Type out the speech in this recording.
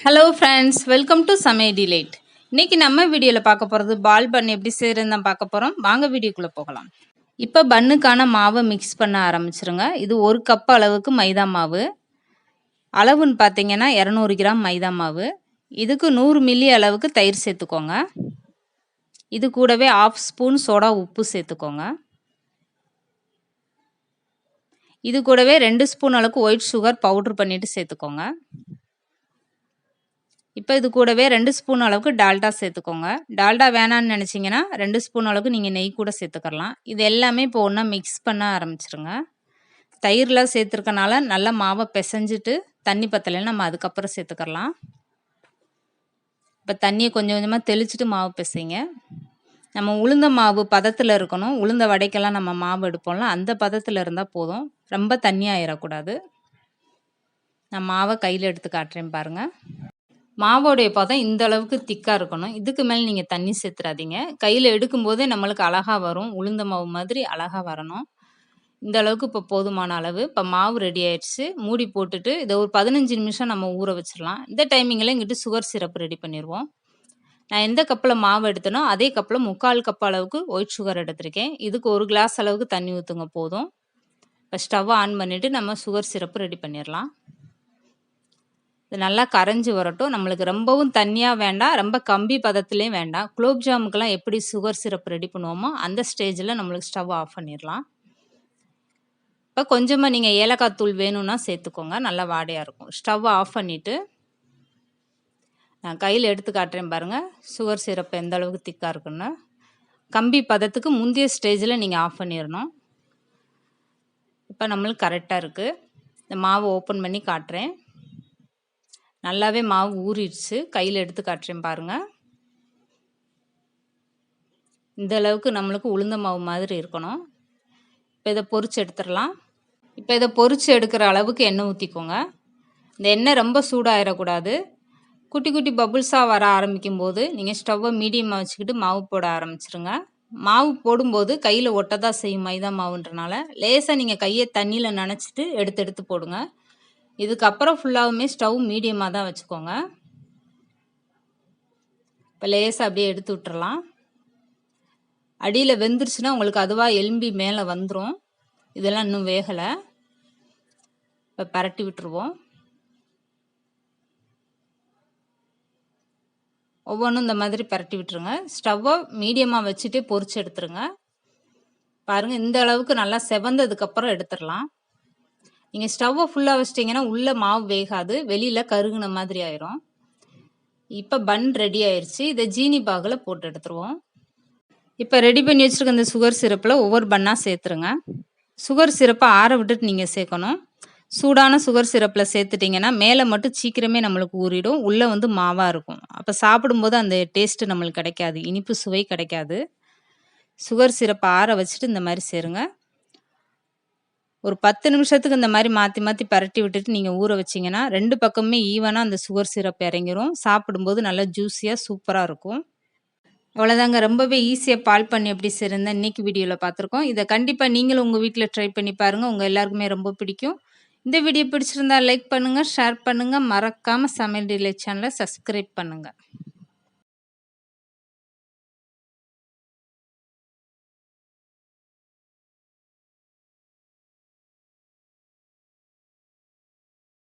Hello friends, welcome to சமையல் delight. இன்னைக்கு நம்ம வீடியோவில் பார்க்க போகிறது பால் பன் எப்படி செய்கிறதுன்னு தான் பார்க்க போகிறோம். வாங்க வீடியோக்குள்ளே போகலாம். இப்போ பன்னுக்கான மாவை மிக்ஸ் பண்ண ஆரம்பிச்சிருங்க. இது 1 கப் அளவுக்கு மைதா மாவு. அளவுன்னு பார்த்தீங்கன்னா 200 கிராம் மைதா மாவு. இதுக்கு 100 மில்லி அளவுக்கு தயிர் சேர்த்துக்கோங்க. இது கூடவே 1/2 ஸ்பூன் சோடா உப்பு சேர்த்துக்கோங்க. இது கூடவே 2 ஸ்பூன் அளவுக்கு ஒயிட் சுகர் பவுட்ரு பண்ணிவிட்டு சேர்த்துக்கோங்க. இப்போ இது கூடவே 2 ஸ்பூன் அளவுக்கு டால்டா சேர்த்துக்கோங்க. டால்டா வேணான்னு நினச்சிங்கன்னா 2 ஸ்பூன் அளவுக்கு நீங்கள் நெய் கூட சேர்த்துக்கலாம். இது எல்லாமே இப்போ ஒன்றா மிக்ஸ் பண்ண ஆரம்பிச்சிருங்க. தயிர்லாம் சேர்த்துருக்கனால நல்லா மாவை பிசைஞ்சிட்டு தண்ணி பத்தலைன்னு நம்ம அதுக்கப்புறம் சேர்த்துக்கலாம். இப்போ தண்ணியை கொஞ்சம் கொஞ்சமாக தெளிச்சிட்டு மாவு பிசைங்க. நம்ம உளுந்த மாவு பதத்தில் இருக்கணும். உளுந்த வடைக்கெல்லாம் நம்ம மாவு எடுப்போம்ல, அந்த பதத்தில் இருந்தால் போதும். ரொம்ப தண்ணியாகிடக்கூடாது. நான் மாவை கையில் எடுத்து காட்டுறேன் பாருங்கள். மாவோடைய பதம் இந்த அளவுக்கு திக்காக இருக்கணும். இதுக்கு மேலே நீங்கள் தண்ணி சேர்த்துறாதீங்க. கையில் எடுக்கும்போதே நம்மளுக்கு அழகாக வரும். உளுந்த மாவு மாதிரி அழகாக வரணும். இந்த அளவுக்கு இப்போ போதுமான அளவு. இப்போ மாவு ரெடி ஆயிடுச்சு. மூடி போட்டுட்டு இதை ஒரு 15 நிமிஷம் நம்ம ஊற வச்சிடலாம். இந்த டைமிங்கில் இங்கிட்டு சுகர் சிரப் ரெடி பண்ணிடுவோம். நான் எந்த கப்பில் மாவு எடுத்தனோ அதே கப்பில் 3/4 கப் அளவுக்கு ஒயிட் சுகர் எடுத்திருக்கேன். இதுக்கு 1 கிளாஸ் அளவுக்கு தண்ணி ஊற்றுங்க போதும். இப்போ ஸ்டவ்வை ஆன் பண்ணிவிட்டு நம்ம சுகர் சிரப்பு ரெடி பண்ணிடலாம். இது நல்லா கரைஞ்சி வரட்டும். நம்மளுக்கு ரொம்பவும் தண்ணியாக வேண்டாம், ரொம்ப கம்பி பதத்துலேயும் வேண்டாம். குலோப் ஜாமுக்கெல்லாம் எப்படி சுகர் சிரப் ரெடி பண்ணுவோமோ அந்த ஸ்டேஜில் நம்மளுக்கு ஸ்டவ் ஆஃப் பண்ணிடலாம். இப்போ கொஞ்சமாக நீங்கள் ஏலக்காய் தூள் வேணும்னா சேர்த்துக்கோங்க, நல்லா வாடையாக இருக்கும். ஸ்டவ் ஆஃப் பண்ணிவிட்டு நான் கையில் எடுத்து காட்டுறேன் பாருங்கள். சுகர் சிரப் எந்த அளவுக்கு திக்காக இருக்குன்னு. கம்பி பதத்துக்கு முந்தைய ஸ்டேஜில் நீங்கள் ஆஃப் பண்ணிடணும். இப்போ நம்மளுக்கு கரெக்டாக இருக்குது. இந்த மாவை ஓப்பன் பண்ணி காட்டுறேன். நல்லாவே மாவு ஊறிடுச்சு. கையில் எடுத்து காட்டுறேன் பாருங்கள். இந்த அளவுக்கு நம்மளுக்கு உளுந்த மாவு மாதிரி இருக்கணும். இப்போ இதை பொரிச்சு எடுத்துடலாம். இப்போ இதை பொரிச்சு எடுக்கிற அளவுக்கு எண்ணெய் ஊற்றிக்கோங்க. இந்த எண்ணெய் ரொம்ப சூடாகிடக்கூடாது. குட்டி குட்டி பபுள்ஸாக வர ஆரம்பிக்கும் போது நீங்கள் ஸ்டவ்வை மீடியமாக வச்சுக்கிட்டு மாவு போட ஆரம்பிச்சிருங்க. மாவு போடும்போது கையில் ஒட்ட தான் செய்யும் மைதா மாவுன்றனால லேசாக நீங்கள் கையை தண்ணியில் நனைச்சிட்டு எடுத்து எடுத்து போடுங்க. இதுக்கப்புறம் ஃபுல்லாகவுமே ஸ்டவ் மீடியமாக தான் வச்சுக்கோங்க. இப்போ லேசாக அப்படியே எடுத்து விட்டுறலாம். அடியில் வெந்துருச்சுன்னா உங்களுக்கு அதுவாக எலும்பி மேலே வந்துடும். இதெல்லாம் இன்னும் வேகலை. இப்போ பரட்டி விட்டுருவோம். ஒவ்வொன்றும் இந்த மாதிரி பரட்டி விட்டுருங்க. ஸ்டவ்வை மீடியமாக வச்சுட்டே பொரிச்சு எடுத்துருங்க. பாருங்கள், இந்த அளவுக்கு நல்லா செவந்ததுக்கப்புறம் எடுத்துடலாம். நீங்கள் ஸ்டவ்வை ஃபுல்லாக வச்சிட்டிங்கன்னா உள்ளே மாவு வேகாது, வெளியில் கருகுன மாதிரி ஆயிரும். இப்போ பன் ரெடி ஆயிடுச்சு. இதை ஜீனி பாகில் போட்டு எடுத்துருவோம். இப்போ ரெடி பண்ணி வச்சுருக்க இந்த சுகர் சிரப்பில் ஒவ்வொரு பன்னாக சேர்த்துருங்க. சுகர் சிரப்பை ஆற விட்டுட்டு நீங்கள் சேர்க்கணும். சூடான சுகர் சிரப்பில் சேர்த்துட்டிங்கன்னா மேலே மட்டும் சீக்கிரமே நம்மளுக்கு ஊறிடும், உள்ளே வந்து மாவாக இருக்கும். அப்போ சாப்பிடும்போது அந்த டேஸ்ட்டு நம்மளுக்கு கிடைக்காது, இனிப்பு சுவை கிடைக்காது. சுகர் சிரப்பை ஆற வச்சுட்டு இந்த மாதிரி சேருங்க. ஒரு 10 நிமிஷத்துக்கு இந்த மாதிரி மாற்றி மாற்றி பரட்டி விட்டுட்டு நீங்கள் ஊற வச்சிங்கன்னா 2 பக்கமே ஈவனாக அந்த சுகர் சிரப் இறங்கிரும். சாப்பிடும்போது நல்லா ஜூஸியாக சூப்பராக இருக்கும். அவ்வளோதாங்க, ரொம்பவே ஈஸியாக பால் பண்ணி எப்படி செய்கிறேன் இன்றைக்கி வீடியோவில் பார்த்துருக்கோம். இதை கண்டிப்பாக நீங்களும் உங்கள் வீட்டில் ட்ரை பண்ணி பாருங்கள். உங்கள் எல்லாருக்குமே ரொம்ப பிடிக்கும். இந்த வீடியோ பிடிச்சிருந்தா லைக் பண்ணுங்கள், ஷேர் பண்ணுங்கள். மறக்காமல் சமையல் டிலைட் சேனலை சப்ஸ்கிரைப் பண்ணுங்கள்.